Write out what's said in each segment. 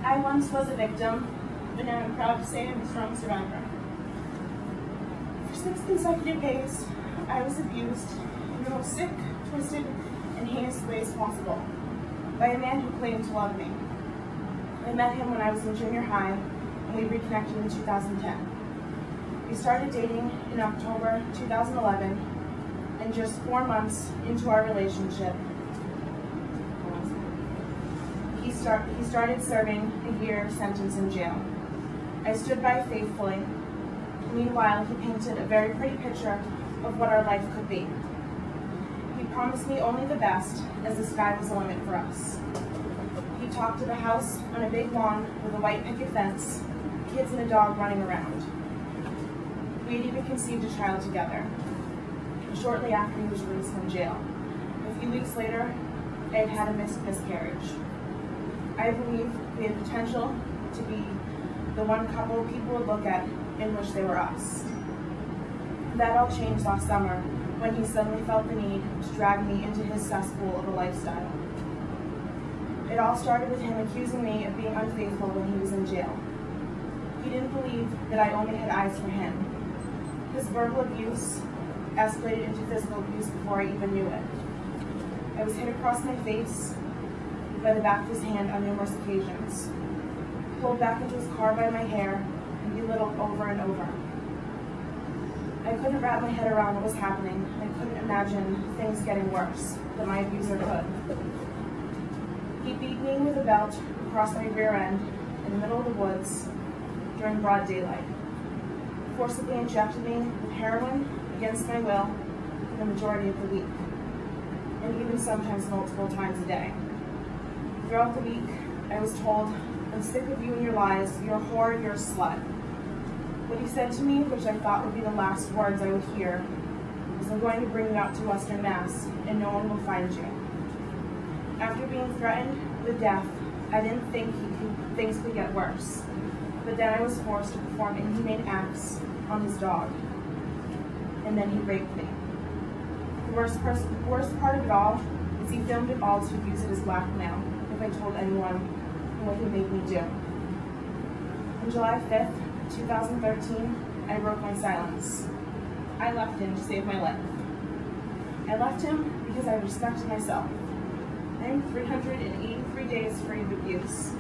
I once was a victim, but now I'm proud to say I'm a strong survivor. For 6 consecutive days, I was abused in the most sick, twisted, and heinous ways possible by a man who claimed to love me. I met him when I was in junior high, and we reconnected in 2010. We started dating in October 2011, and just 4 months into our relationship, he started serving a year sentence in jail. I stood by faithfully. Meanwhile, he painted a very pretty picture of what our life could be. He promised me only the best, as the sky was the limit for us. He talked of a house on a big lawn with a white picket fence, kids and a dog running around. We had even conceived a child together, shortly after he was released from jail. A few weeks later, I had had a miscarriage. I believe we had potential to be the one couple people would look at in which they were us. That all changed last summer when he suddenly felt the need to drag me into his cesspool of a lifestyle. It all started with him accusing me of being unfaithful when he was in jail. He didn't believe that I only had eyes for him. His verbal abuse escalated into physical abuse before I even knew it. I was hit across my face by the back of his hand on numerous occasions, pulled back into his car by my hair, and belittled over and over. I couldn't wrap my head around what was happening. I couldn't imagine things getting worse than my abuser could. He beat me with a belt across my rear end in the middle of the woods during broad daylight, forcibly injected me with heroin against my will for the majority of the week, and even sometimes multiple times a day. Throughout the week, I was told, "I'm sick of you and your lies, you're a whore, you're a slut." What he said to me, which I thought would be the last words I would hear, was, "I'm going to bring you out to Western Mass, and no one will find you." After being threatened with death, I didn't think things could get worse, but then I was forced to perform inhumane acts on his dog, and then he raped me. The worst part of it all is he filmed it all to use it as blackmail if I told anyone what he made me do. On July 5th, 2013, I broke my silence. I left him to save my life. I left him because I respected myself. I am 383 days free of abuse.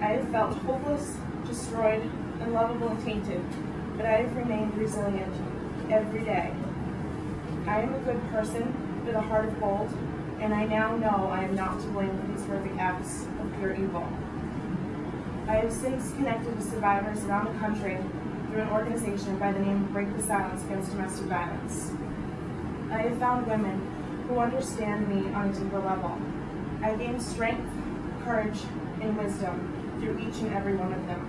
I have felt hopeless, destroyed, unlovable, and tainted, but I have remained resilient every day. I am a good person with a heart of gold, and I now know I am not to blame for these horrific acts of pure evil. I have since connected with survivors around the country through an organization by the name of Break the Silence Against Domestic Violence. I have found women who understand me on a deeper level. I gained strength, courage, and wisdom through each and every one of them.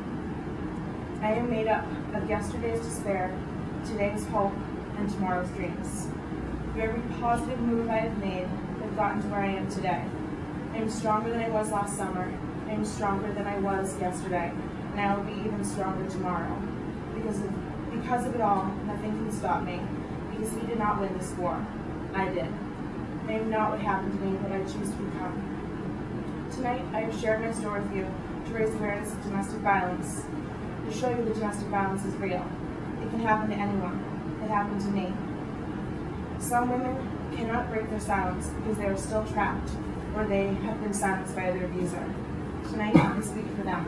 I am made up of yesterday's despair, today's hope, and tomorrow's dreams. Through every positive move I have made, I've gotten to where I am today. I am stronger than I was last summer. I am stronger than I was yesterday, and I will be even stronger tomorrow. Because of it all, nothing can stop me, because he did not win this war. I did. I am not what happened to me, but I choose to become. Tonight, I have shared my story with you to raise awareness of domestic violence, to show you that domestic violence is real. It can happen to anyone. It happened to me. Some women cannot break their silence because they are still trapped, or they have been silenced by their abuser. Tonight, I speak for them.